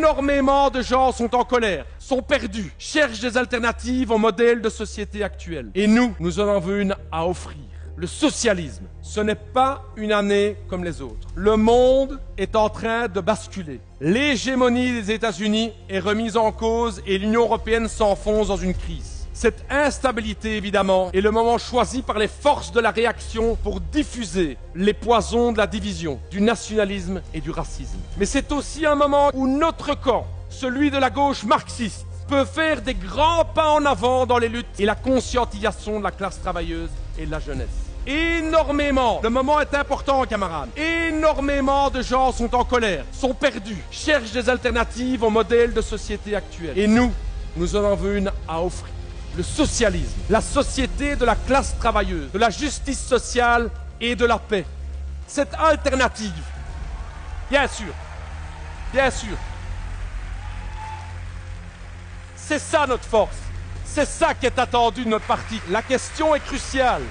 Énormément de gens sont en colère, sont perdus, cherchent des alternatives au modèle de société actuel. Et nous en avons une à offrir. Le socialisme, ce n'est pas une année comme les autres. Le monde est en train de basculer. L'hégémonie des États-Unis est remise en cause et l'Union européenne s'enfonce dans une crise. Cette instabilité, évidemment, est le moment choisi par les forces de la réaction pour diffuser les poisons de la division, du nationalisme et du racisme. Mais c'est aussi un moment où notre camp, celui de la gauche marxiste, peut faire des grands pas en avant dans les luttes et la conscientisation de la classe travailleuse et de la jeunesse. Énormément, le moment est important, camarades, énormément de gens sont en colère, sont perdus, cherchent des alternatives au modèle de société actuel. Et nous en avons une à offrir. Le socialisme, la société de la classe travailleuse, de la justice sociale et de la paix. Cette alternative, bien sûr, c'est ça notre force, c'est ça qui est attendu de notre parti. La question est cruciale.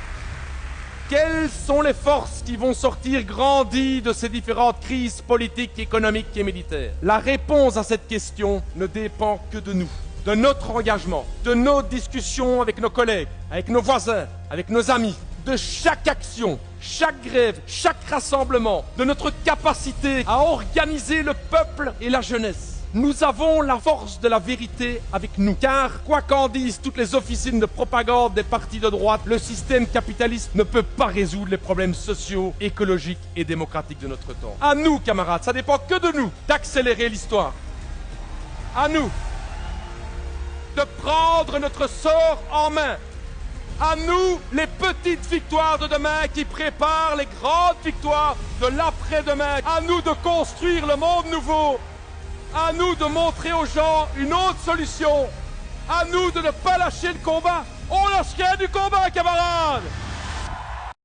Quelles sont les forces qui vont sortir grandies de ces différentes crises politiques, économiques et militaires? La réponse à cette question ne dépend que de nous, de notre engagement, de nos discussions avec nos collègues, avec nos voisins, avec nos amis, de chaque action, chaque grève, chaque rassemblement, de notre capacité à organiser le peuple et la jeunesse. Nous avons la force de la vérité avec nous, car quoi qu'en disent toutes les officines de propagande des partis de droite, le système capitaliste ne peut pas résoudre les problèmes sociaux, écologiques et démocratiques de notre temps. À nous, camarades, ça dépend que de nous d'accélérer l'histoire. À nous de prendre notre sort en main. À nous, les petites victoires de demain qui préparent les grandes victoires de l'après-demain. À nous de construire le monde nouveau. À nous de montrer aux gens une autre solution. À nous de ne pas lâcher le combat. On lâche rien du combat, camarades!